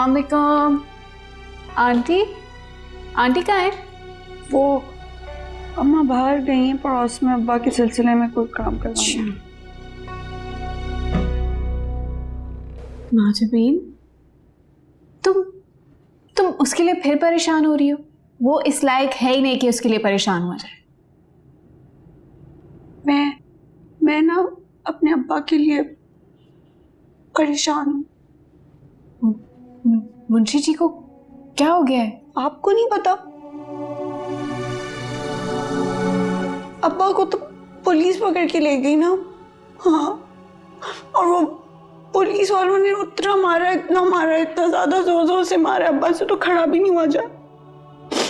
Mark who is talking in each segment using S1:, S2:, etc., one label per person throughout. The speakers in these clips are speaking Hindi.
S1: अस्सलाम वालेकुम। आंटी, आंटी कहाँ है?
S2: वो अम्मा बाहर गई हैं पड़ोस में अब्बा के सिलसिले में कोई काम करवाने।
S1: माजबीन, तुम उसके लिए फिर परेशान हो रही हो? वो इस लायक है ही नहीं कि उसके लिए परेशान हुआ जाए।
S2: मैं ना अपने अब्बा के लिए परेशान हूँ।
S1: मुंशी जी को क्या हो गया है?
S2: आपको नहीं पता? अब्बा को तो पुलिस पकड़ के ले गई ना। हाँ, और वो पुलिस वालों ने उतना मारा, इतना ज्यादा जोर जोर से मारा, अब्बा से तो खड़ा भी नहीं हुआ जा।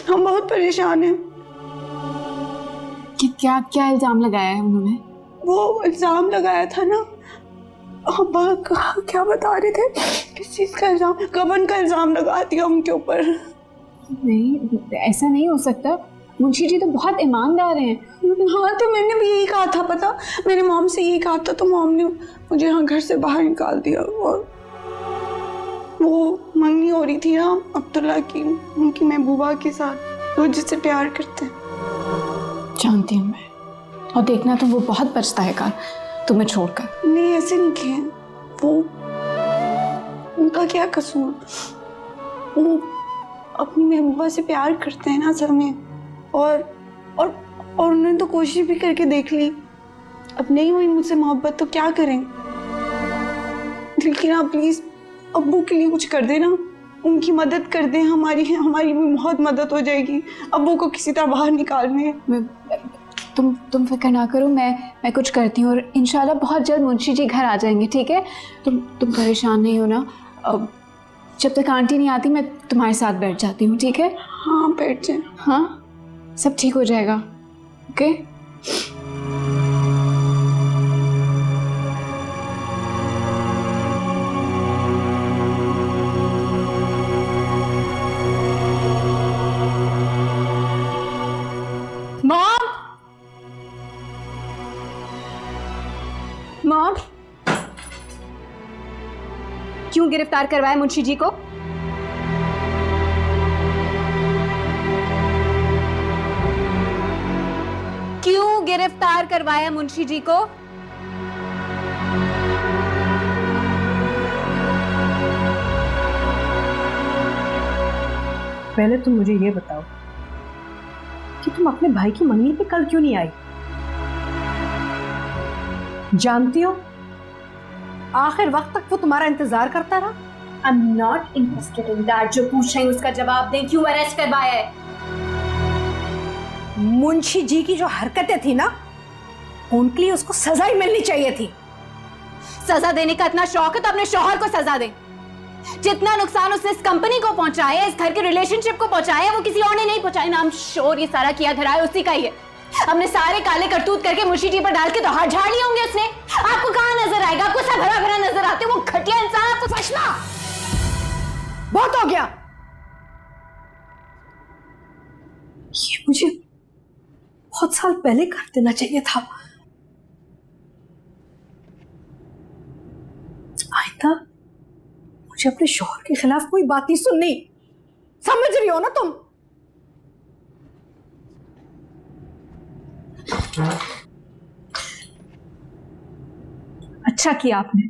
S2: हम बहुत परेशान हैं।
S1: कि क्या क्या इल्जाम लगाया है उन्होंने?
S2: वो इल्जाम लगाया था ना, अब्बा क्या बता रहे थे, किस चीज का इल्जाम? गबन का इल्जाम लगा दिया उनके ऊपर।
S1: नहीं, ऐसा नहीं हो सकता। मुंशी जी तो बहुत ईमानदार हैं।
S2: हाँ, तो मैंने भी यही कहा था, पता, मेरे मॉम से यही कहा था, तो मॉम ने मुझे यहाँ घर से बाहर निकाल दिया। और वो मंगनी हो रही थी ना अब्दुल्ला की, उनकी महबूबा के साथ, वो जिससे प्यार करते हैं।
S1: जानती हूँ मैं, और देखना तुम वो बहुत पछताएगा तुम्हें छोड़कर।
S2: नहीं, ऐसे नहीं किए, वो उनका क्या कसूर? वो अपनी महबूबा से प्यार करते हैं ना असल में, और उन्होंने तो कोशिश भी करके देख ली। अब नहीं हुई मुझसे मोहब्बत तो क्या करें? लेकिन आप प्लीज अब्बू के लिए कुछ कर देना, उनकी मदद कर दें। हमारी भी बहुत मदद हो जाएगी अब्बू को किसी तरह बाहर निकालने।
S1: तुम फिक्र ना करो, मैं कुछ करती हूँ और इंशाल्लाह बहुत जल्द मुंशी जी घर आ जाएंगे, ठीक है? तुम परेशान नहीं हो ना। जब तक आंटी नहीं आती मैं तुम्हारे साथ बैठ जाती हूँ, ठीक है?
S2: हाँ, बैठ जाए।
S1: हाँ, सब ठीक हो जाएगा, ओके? मॉम, क्यों गिरफ्तार करवाया मुंशी जी को? क्यों गिरफ्तार करवाया मुंशी जी को?
S3: पहले तुम मुझे ये बताओ कि तुम अपने भाई की मंगनी पे कल क्यों नहीं आई? जानती हो आखिर वक्त तक वो तुम्हारा इंतजार करता रहा।
S1: I'm not interested in that. जो पूछ रहे हैं उसका जवाब दें। क्यों अरेस्ट करवाया है?
S3: मुंशी जी की जो हरकतें थी ना, उनके लिए उसको सजा ही मिलनी चाहिए थी।
S1: सजा देने का इतना शौक है तो अपने शौहर को सजा दें। जितना नुकसान उसने इस कंपनी को पहुंचाया, इस घर के रिलेशनशिप को पहुंचाया, वो किसी और ने नहीं पहुंचाया। नाम शोर ये सारा किया धरा है उसी का ही है। हमने सारे काले करतूत करके मुंशी जी पर डाल के तो हाथ झाड़ लिए होंगे उसने। आपको कहां नजर आएगा? आपको सब भरा भरा नजर आते हो। वो घटिया इंसान आपको फसना।
S3: बहुत हो गया। ये मुझे बहुत साल पहले कर देना चाहिए था। आइंदा मुझे अपने शौहर के खिलाफ कोई बात नहीं सुननी, समझ रही हो ना तुम?
S1: अच्छा किया आपने,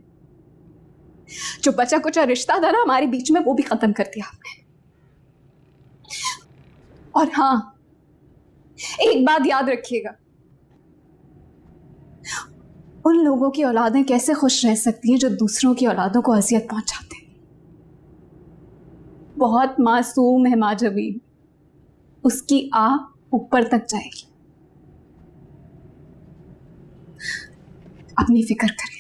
S1: जो बचा कुचा रिश्ता था ना हमारे बीच में वो भी खत्म कर दिया आपने। और हाँ, एक बात याद रखिएगा, उन लोगों की औलादें कैसे खुश रह सकती हैं जो दूसरों की औलादों को अजियत पहुंचाते हैं। बहुत मासूम है माजबीन, उसकी आह ऊपर तक जाएगी। अपनी फिक्र करें।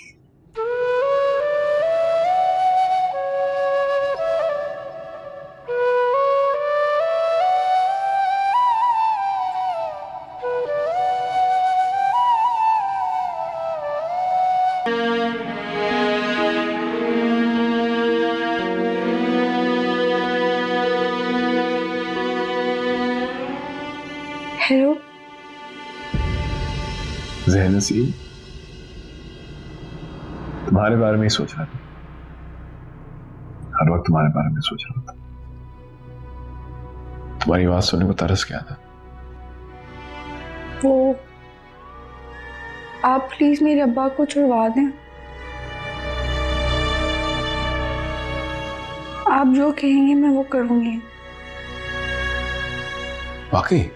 S2: हेलो
S4: ज़हनसीब, तुम्हारे बारे में ही सोच रहा था। हर वक्त तुम्हारे बारे में सोच रहा था। तुम्हारी आवाज सुनने को तरस गया था।
S2: वो आप प्लीज मेरे अब्बा को छुड़वा दें। आप जो कहेंगे मैं वो करूंगी।
S4: वाकई?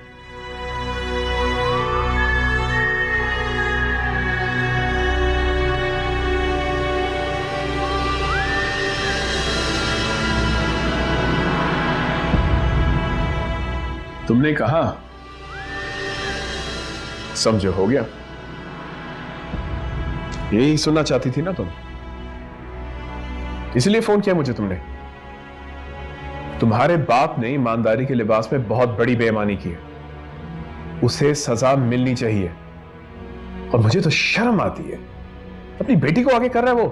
S4: तुमने कहा, समझो हो गया। यही सुनना चाहती थी ना तुम, इसलिए फोन किया मुझे तुमने। तुम्हारे बाप ने ईमानदारी के लिबास में बहुत बड़ी बेईमानी की है, उसे सजा मिलनी चाहिए। और मुझे तो शर्म आती है, अपनी बेटी को आगे कर रहा है वो।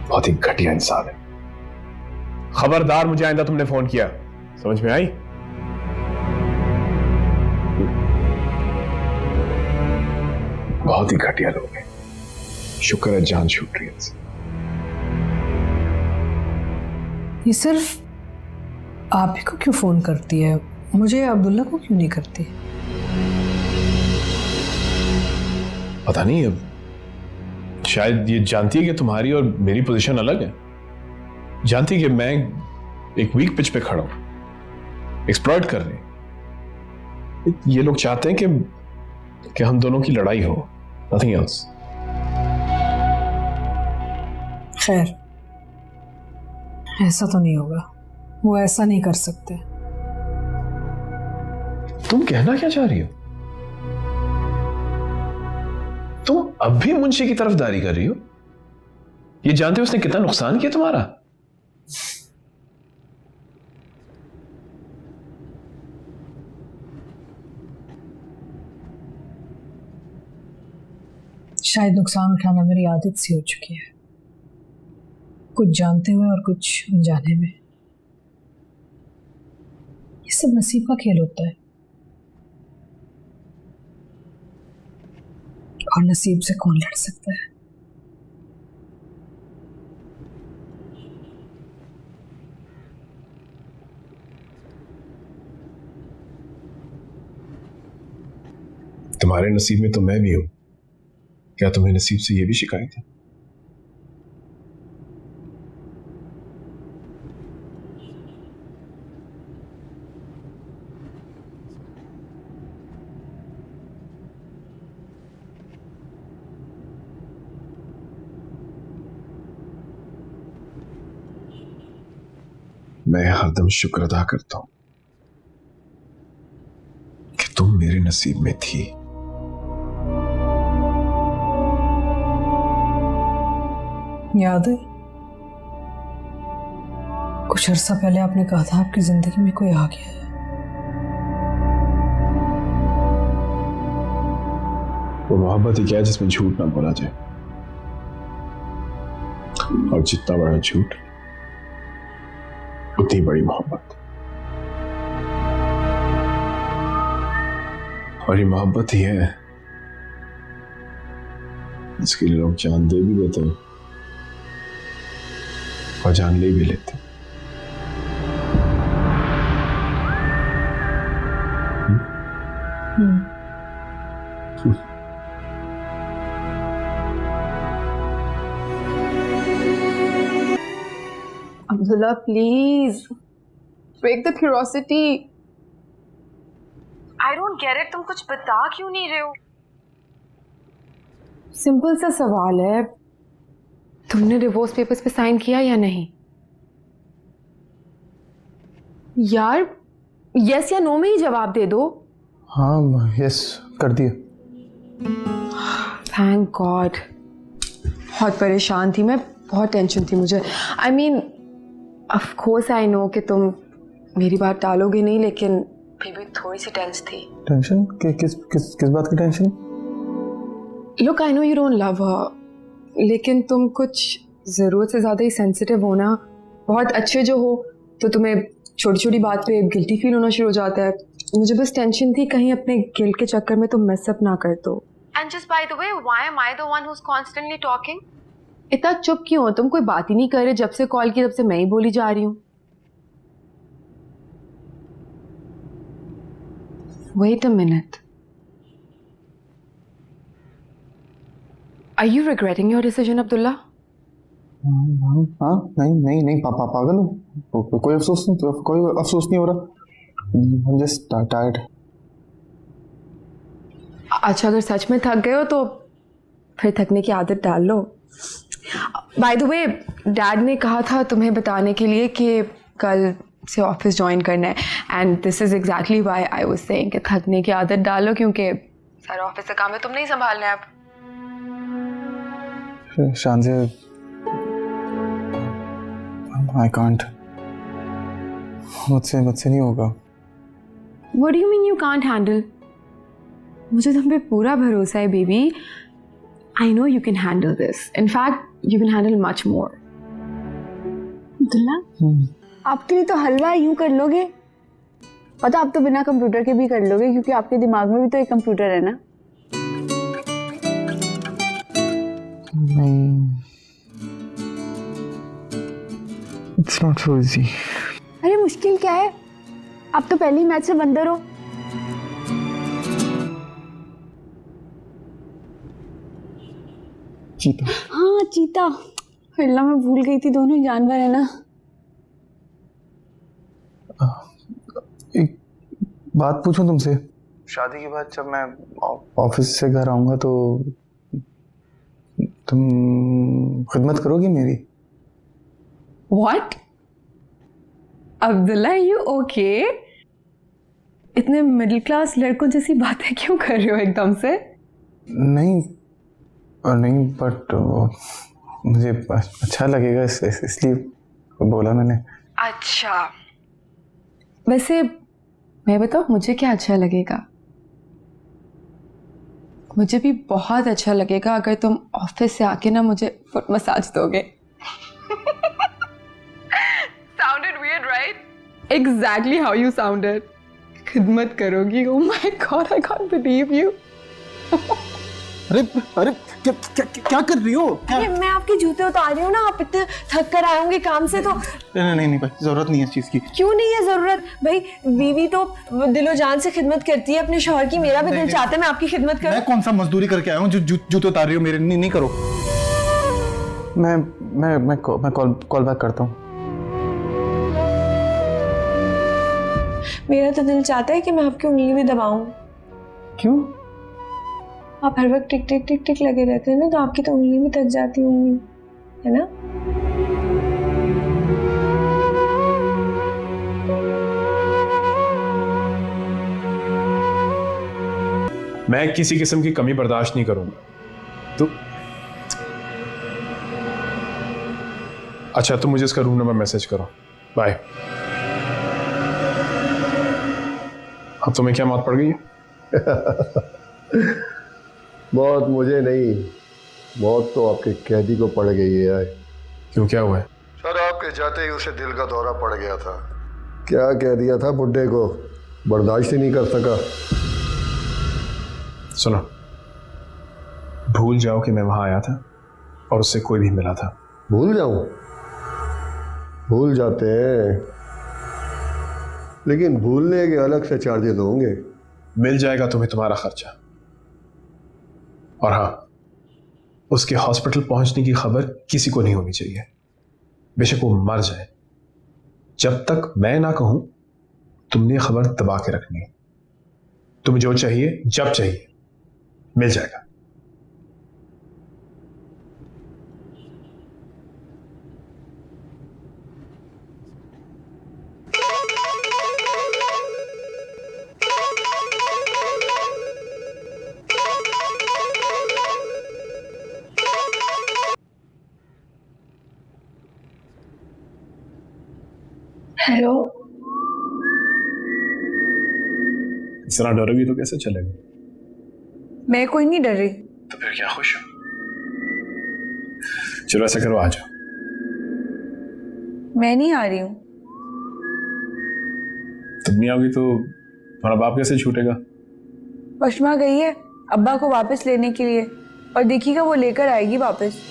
S4: बहुत ही घटिया इंसान है। खबरदार, मुझे आइंदा तुमने फोन किया, समझ में आई? बहुत ही घटिया लोग हैं। शुक्र है जान छूट रही है।
S3: ये सिर्फ आप ही को क्यों फोन करती है, मुझे अब्दुल्ला को क्यों नहीं करती?
S4: पता नहीं, अब शायद ये जानती है कि तुम्हारी और मेरी पोजीशन अलग है। जानती है कि मैं एक वीक पिच पे खड़ा हूं, एक्सप्लॉइट कर रहे। ये लोग चाहते हैं कि हम दोनों की लड़ाई हो, नथिंग एल्स।
S3: खैर, ऐसा तो नहीं होगा, वो ऐसा नहीं कर सकते।
S4: तुम कहना क्या चाह रही हो? तुम अब भी मुंशी की तरफदारी कर रही हो, ये जानते हो उसने कितना नुकसान किया तुम्हारा?
S3: शायद नुकसान उठाना मेरी आदत सी हो चुकी है, कुछ जानते हुए और कुछ अनजाने में। ये सब नसीब का खेल होता है, और नसीब से कौन लड़ सकता है?
S4: तुम्हारे नसीब में तो मैं भी हूं। क्या तुम्हें नसीब से यह भी शिकायत है? मैं हरदम शुक्र अदा करता हूं कि तुम मेरे नसीब में थी।
S3: याद है, कुछ अरसा पहले आपने कहा था आपकी जिंदगी में कोई आ गया है।
S4: वो मोहब्बत ही क्या है जिसमें झूठ ना बोला जाए, और जितना बड़ा झूठ उतनी बड़ी मोहब्बत। और ये मोहब्बत ही है इसके लिए लोग जान दे भी देते हैं और जान ले भी लेते।
S2: Abdullah please break the curiosity.
S5: I don't get it, तुम कुछ बता क्यों नहीं रहे हो?
S2: सिंपल सा सवाल है,
S5: तुमने डिवोर्स पेपर्स पे साइन किया या नहीं? यार यस या नो में ही जवाब दे दो।
S4: हाँ यस कर दिया।
S5: Thank God. बहुत परेशान थी मैं, बहुत टेंशन थी मुझे। I mean of course I know कि तुम मेरी बात टालोगे नहीं, लेकिन फिर भी थोड़ी सी टेंस थी।
S4: टेंशन? किस बात की tension?
S5: Look I know you don't love हर, लेकिन तुम कुछ ज़रूरत से ज़्यादा ही सेंसिटिव हो ना। बहुत अच्छे जो हो तो तुम्हें छोटी छोटी बात पे गिल्टी फील होना शुरू हो जाता है। मुझे बस टेंशन थी कहीं अपने गिल्ट के चक्कर में तुम मेस अप ना कर दो। And just by the way, why am I the one who is constantly talking? इतना चुप क्यों हो तुम? कोई बात ही नहीं कर रहे, जब से कॉल की तब से मैं ही बोली जा रही हूँ। Wait a minute. Are you regretting your decision, Abdullah?
S6: हाँ नहीं नहीं नहीं पागल हो, कोई अफसोस नहीं हो रहा। I'm just tired.
S5: अच्छा, अगर सच में थक गए हो तो फिर थकने की आदत डाल लो। बाय द वे, डैड ने कहा था तुम्हें बताने के लिए कि कल से ऑफिस ज्वाइन करना है, and this is exactly why I was saying कि थकने की आदत डालो, क्योंकि सारा ऑफिस का काम है, तुम नहीं संभालना है अब।
S6: शांति, I can't. मुझसे नहीं होगा।
S5: What do you mean you can't handle? मुझे तुम पे पूरा भरोसा है baby. I know you can handle this. In fact, you can handle much more.
S2: Abdullah, आपके लिए तो हलवा यूं कर लोगे, पता आप तो बिना कंप्यूटर के भी कर लोगे, क्योंकि आपके दिमाग में भी तो एक कंप्यूटर है ना।
S6: नहीं, It's not so easy.
S2: अरे मुश्किल क्या है, आप तो पहली मैच से बंदर हो।
S6: चीता।
S2: हाँ चीता, अल्लाह मैं भूल गई थी, दोनों ही जानवर है ना।
S6: एक बात पूछूं तुमसे, शादी के बाद जब मैं ऑफिस से घर आऊंगा तो तुम खिदमत करोगी मेरी?
S5: What? Abdullah, are you okay? इतने मिडिल क्लास लड़कों जैसी बातें क्यों कर रहे हो एकदम से?
S6: नहीं बट मुझे अच्छा लगेगा इसलिए बोला मैंने।
S5: अच्छा, वैसे मैं बताऊं मुझे क्या अच्छा लगेगा? मुझे भी बहुत अच्छा लगेगा अगर तुम ऑफिस से आके ना मुझे फुट मसाज दोगे। Sounded weird, right? Exactly how you sounded. खिदमत करोगी? Oh my God, I can't believe you.
S6: अरे क्या कर रही हो?
S2: अरे मैं आपके जूते उतार रही हूँ ना, आप इतने थक कर आए होंगे काम से तो।
S6: नहीं भाई, जरूरत नहीं है इस चीज की।
S2: क्यों नहीं है जरूरत भाई? बीवी तो दिलो जान से खिदमत करती है अपने शौहर की, मेरा भी दिल चाहता है मैं आपकी खिदमत करूं।
S6: मैं कौन सा मजदूरी करके आया हूँ जो जूते उतार रही हो मेरे? नहीं करो। मैं कॉल बैक करता हूँ।
S2: मेरा तो दिल चाहता है कि मैं आपकी उंगली भी दबाऊं।
S6: क्यों?
S2: आप हर वक्त टिक टिक टिक टिक लगे रहते हैं ना, तो आपकी तो उंगली भी थक जाती होंगी, है ना?
S4: मैं किसी किस्म की कमी बर्दाश्त नहीं करूंगा। तो अच्छा, तुम मुझे इसका रूम नंबर मैसेज करो। बाय। अब तुम्हें क्या मौत पड़ गई है?
S7: मौत मुझे नहीं, मौत तो आपके कैदी को पड़ गई है।
S4: क्यों, क्या हुआ है?
S7: सर, आपके जाते ही उसे दिल का दौरा पड़ गया था। क्या कह दिया था बुड्ढे को, बर्दाश्त ही नहीं कर सका।
S4: सुनो, भूल जाओ कि मैं वहां आया था और उससे कोई भी मिला था।
S7: भूल जाऊं? भूल जाते हैं, लेकिन भूलने के अलग से चार्जेस होंगे।
S4: मिल जाएगा तुम्हें तुम्हारा खर्चा। और हाँ, उसके हॉस्पिटल पहुंचने की खबर किसी को नहीं होनी चाहिए, बेशक वो मर जाए। जब तक मैं ना कहूं तुमने खबर दबा के रखनी है। तुम्हें जो चाहिए जब चाहिए मिल जाएगा।
S2: हेलो,
S4: इस तरह डरोगी तो कैसे चलेगा?
S2: मैं कोई नहीं डर रही।
S4: तो फिर क्या खुश हो? चलो ऐसा करो, आ जाओ।
S2: मैं नहीं आ रही हूँ।
S4: तुम नहीं आओगी तो तुम्हारा बाप कैसे छूटेगा?
S2: पश्मा गई है अब्बा को वापस लेने के लिए, और देखिएगा वो लेकर आएगी वापस।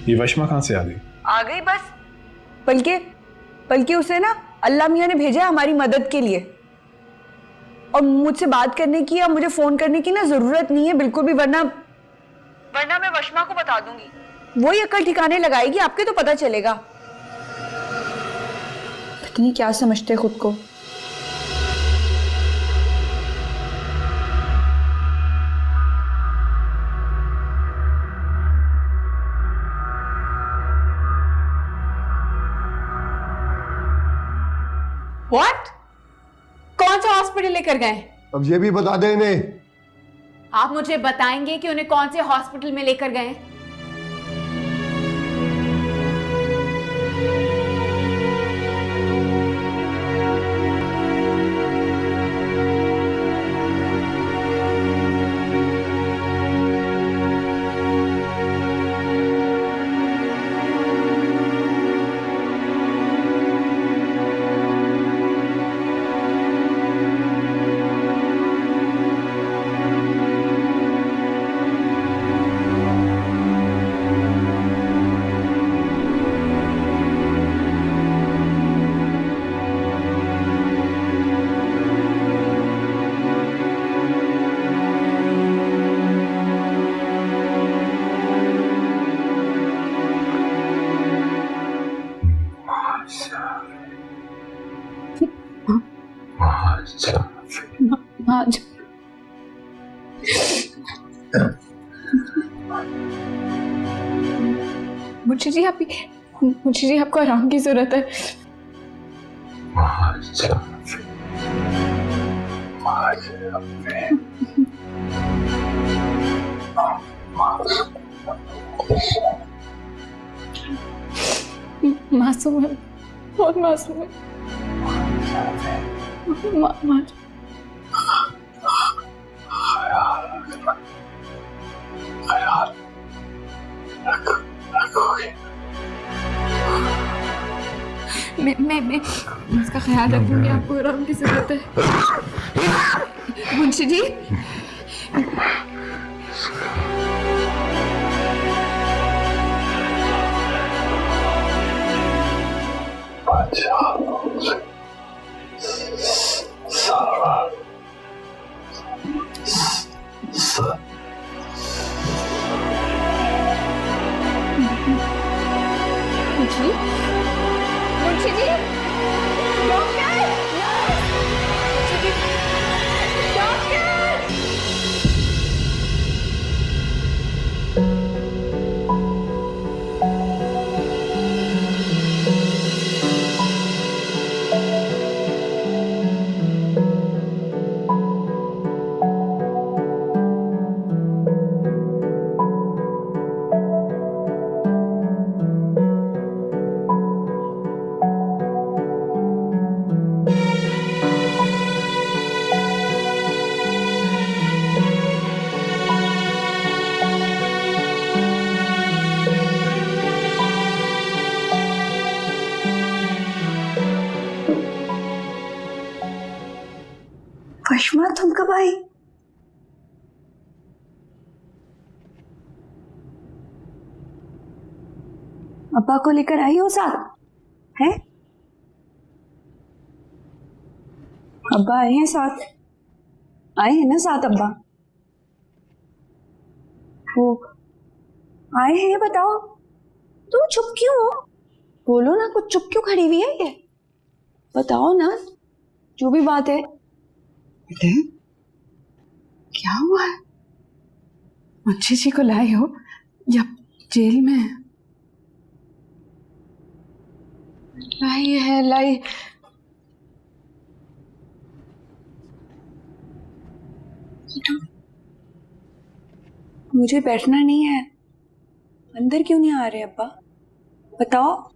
S4: ये वशमा कहाँ से आ गई?
S2: आ गई बस। बल्कि उसे ना अल्लाह मियाँ ने भेजा है हमारी मदद के लिए, और मुझसे बात करने की या मुझे फोन करने की ना जरूरत नहीं है बिल्कुल भी, वरना मैं वशमा को बता दूंगी, वही अकल ठिकाने लगाएगी, आपके तो पता चलेगा। पता नहीं क्या समझते खुद को।
S1: व्हाट? कौन सा हॉस्पिटल लेकर गए?
S7: अब ये भी बता दे इन्हें।
S1: आप मुझे बताएंगे कि उन्हें कौन से हॉस्पिटल में लेकर गए?
S2: आज मुझे जी आपको आराम की जरूरत है। मासूम है, बहुत मासूम है। मैं इसका ख्याल रखूंगी, आपको आराम की जरूरत है। मुंशी जी, वशमा तुम कब आई? अब्बा को लेकर आई हो साथ? है अब्बा आए हैं साथ? आए हैं ना साथ अब्बा? वो आए हैं, बताओ। तुम चुप क्यों हो? बोलो ना, कुछ चुप क्यों खड़ी हुई है ये? बताओ ना, जो भी बात है। क्या हुआ है? मुंशी जी को लाए हो या जेल में? लाई मुझे बैठना नहीं है। अंदर क्यों नहीं आ रहे अब्बा? बताओ।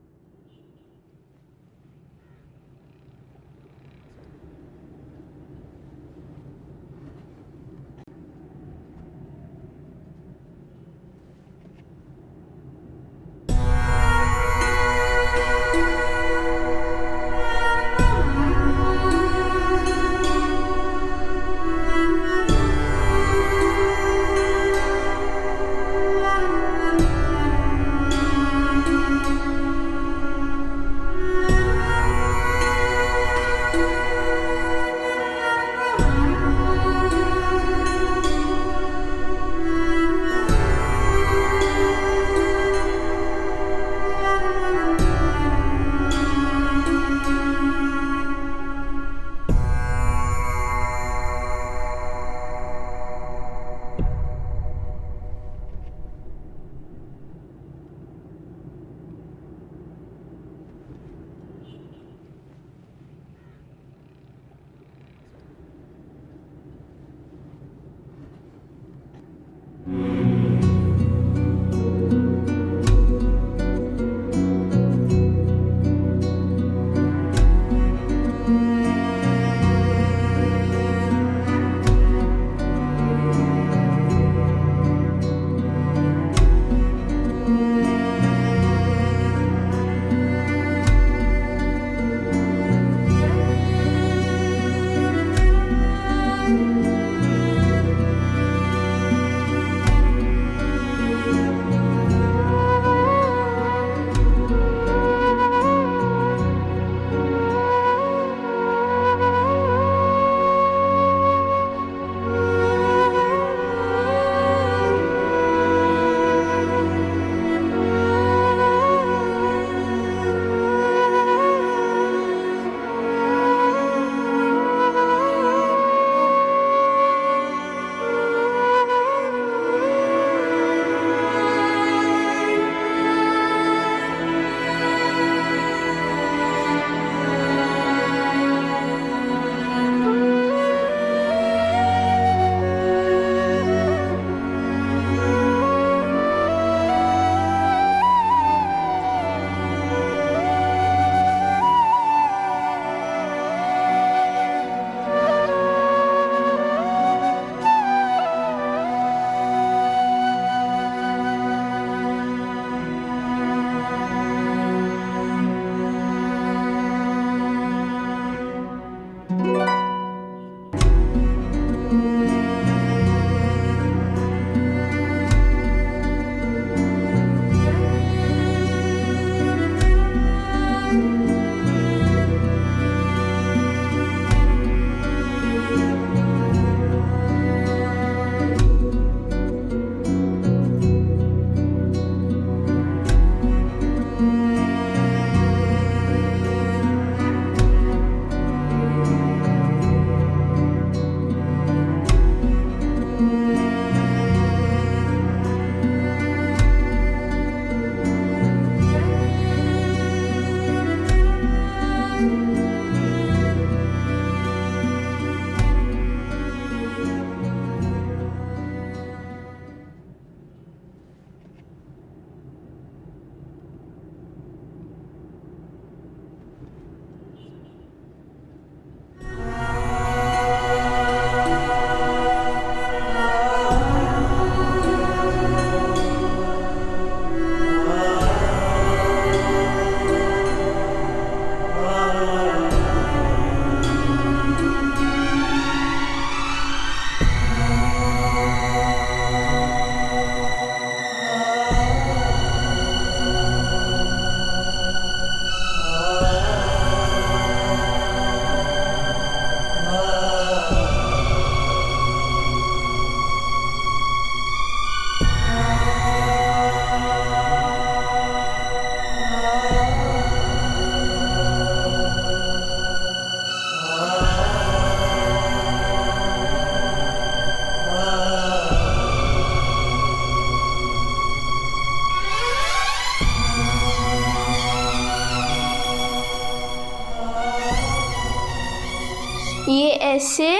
S2: ये ऐसे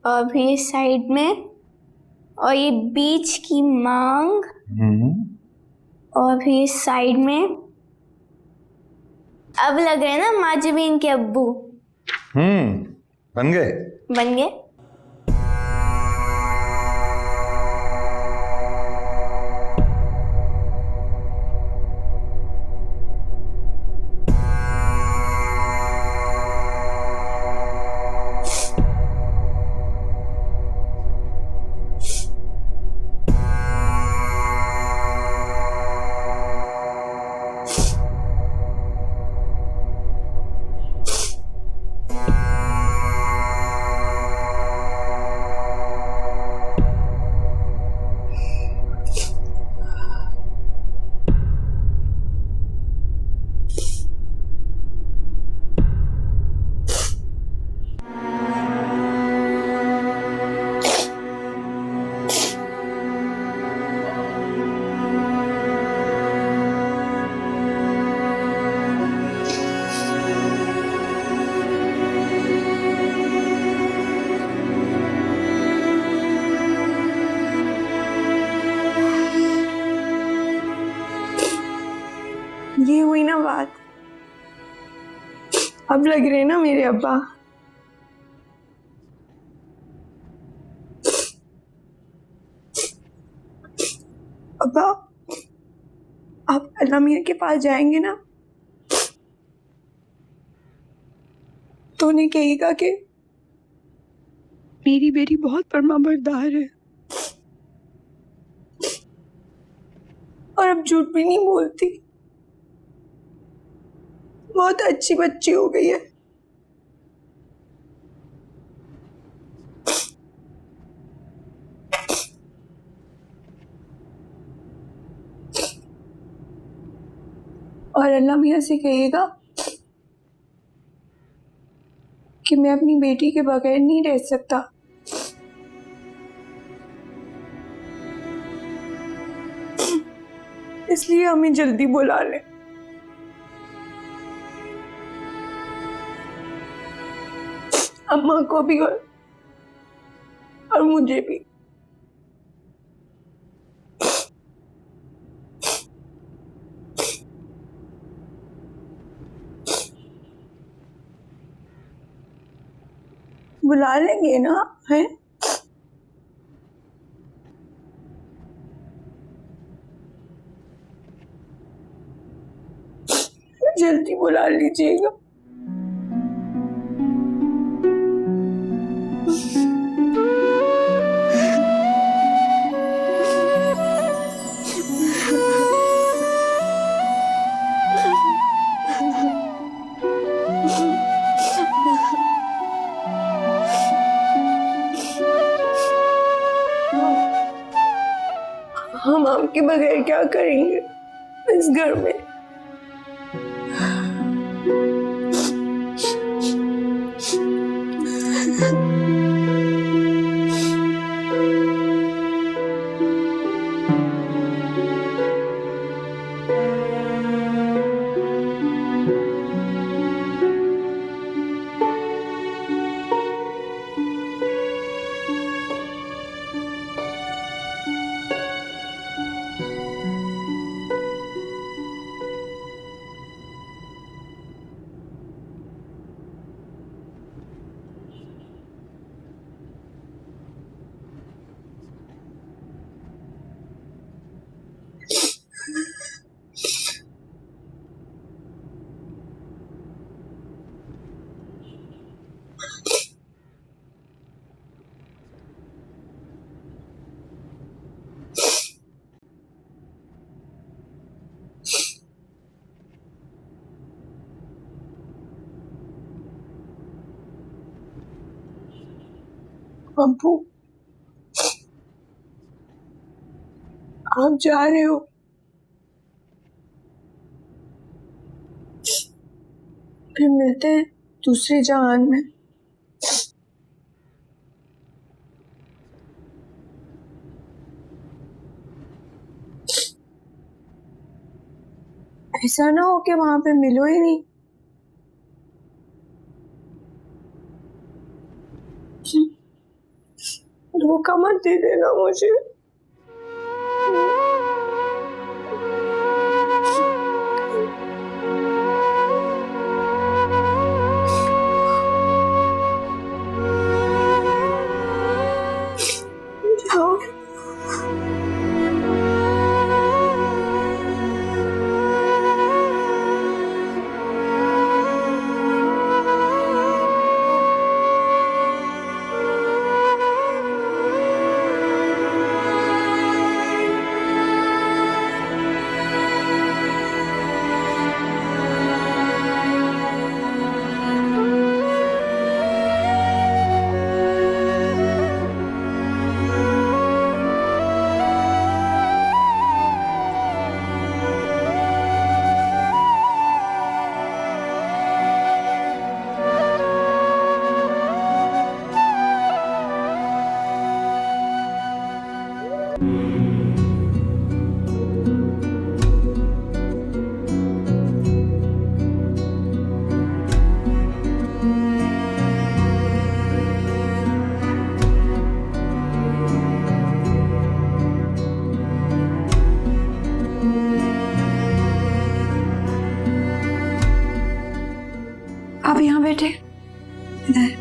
S2: और भी साइड में, और ये बीच की मांग और भी साइड में। अब लग रहे हैं ना माँ जमीन के अब्बू।
S6: बन गए।
S2: बन गए।
S8: ये हुई ना बात। अब लग रहे ना मेरे अब्बा। अब्बा, आप अल्लाह मियाँ के पास जाएंगे ना तो उन्हें कहिएगा कि मेरी बेटी बहुत फरमाबरदार है और अब झूठ भी नहीं बोलती, बहुत अच्छी बच्ची हो गई है। और अल्लाह मियाँ से कहिएगा कि मैं अपनी बेटी के बगैर नहीं रह सकता। इसलिए हमें जल्दी बुला लें। अम्मा को भी और मुझे भी। बुला लेंगे ना, हैं? जल्दी बुला लीजिएगा। हम आपके बगैर क्या करेंगे इस घर में? अब्बू, आप जा रहे हो? फिर मिलते हैं दूसरे जहान में। ऐसा ना हो कि वहां पे मिलो ही नहीं। धोखा मत दे देना मुझे। जाओ। आप यहाँ बैठे इधर।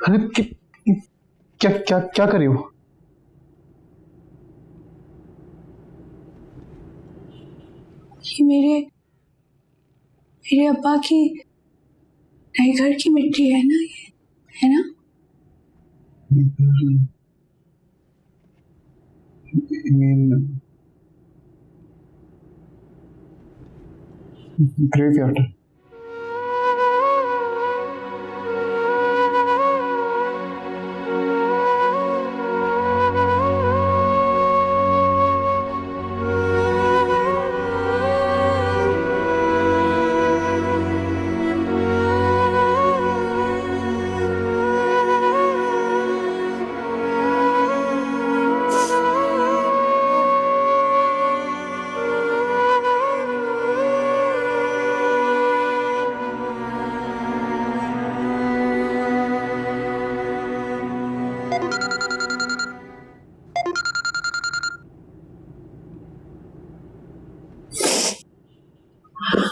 S6: अरे क्या क्या क्या कर रही हो?
S2: ये मेरे अब्बा की नए घर की मिट्टी है ना, ये है ना?
S6: ग्रेवयार्ड।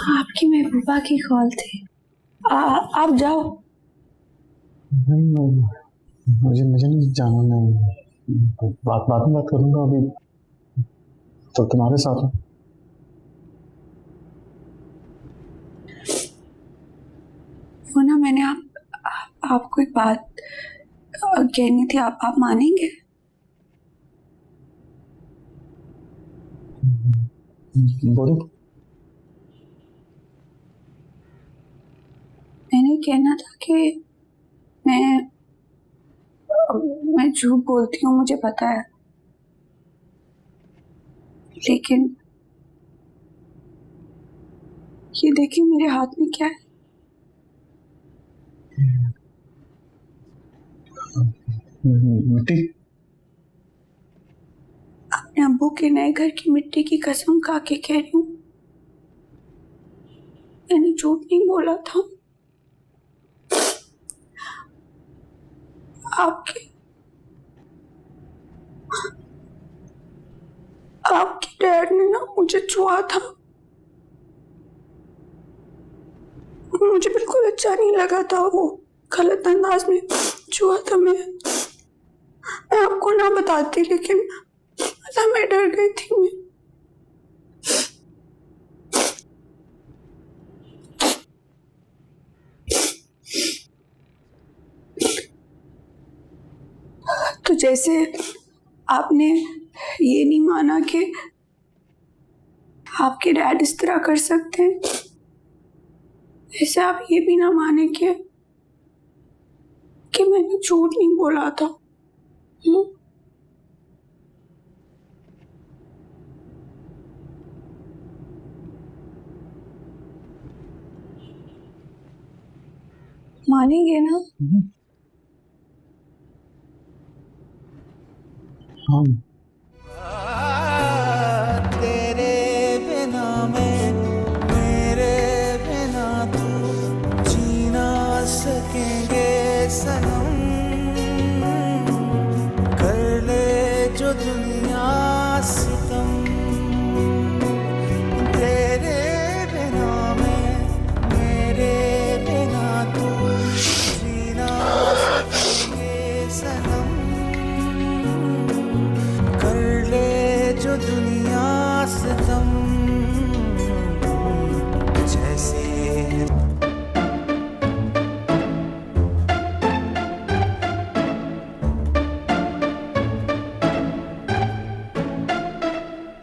S2: आपकी महबूबा की कॉल थी। आप जाओ।
S6: नहीं, मुझे नहीं जाना। मैं बाद में बात करूंगा, अभी तो तुम्हारे साथ हूँ।
S2: वो ना, मैंने आपको एक बात कहनी थी, आप मानेंगे?
S6: बोलो।
S2: मैंने कहना था कि मैं झूठ बोलती हूँ, मुझे पता है, लेकिन ये देखिए मेरे हाथ में क्या है।
S6: मिट्टी।
S2: अपने अब्बू के नए घर की मिट्टी की कसम खा के कह रही हूँ, मैंने झूठ नहीं बोला था। आपके डैड ने ना मुझे छुआ था, मुझे बिल्कुल अच्छा नहीं लगा था, वो गलत अंदाज में छुआ था। मैं आपको ना बताती, लेकिन मतलब मैं डर गई थी। मैं तो जैसे आपने ये नहीं माना कि आपके डैड इस तरह कर सकते हैं, वैसे आप ये भी ना माने कि मैंने झूठ नहीं बोला था।
S8: मानेंगे ना?
S6: हाँ
S9: तेरे बिना मैं, मेरे बिना तू जी ना सकेंगे सनम। कर ले जो दुनिया से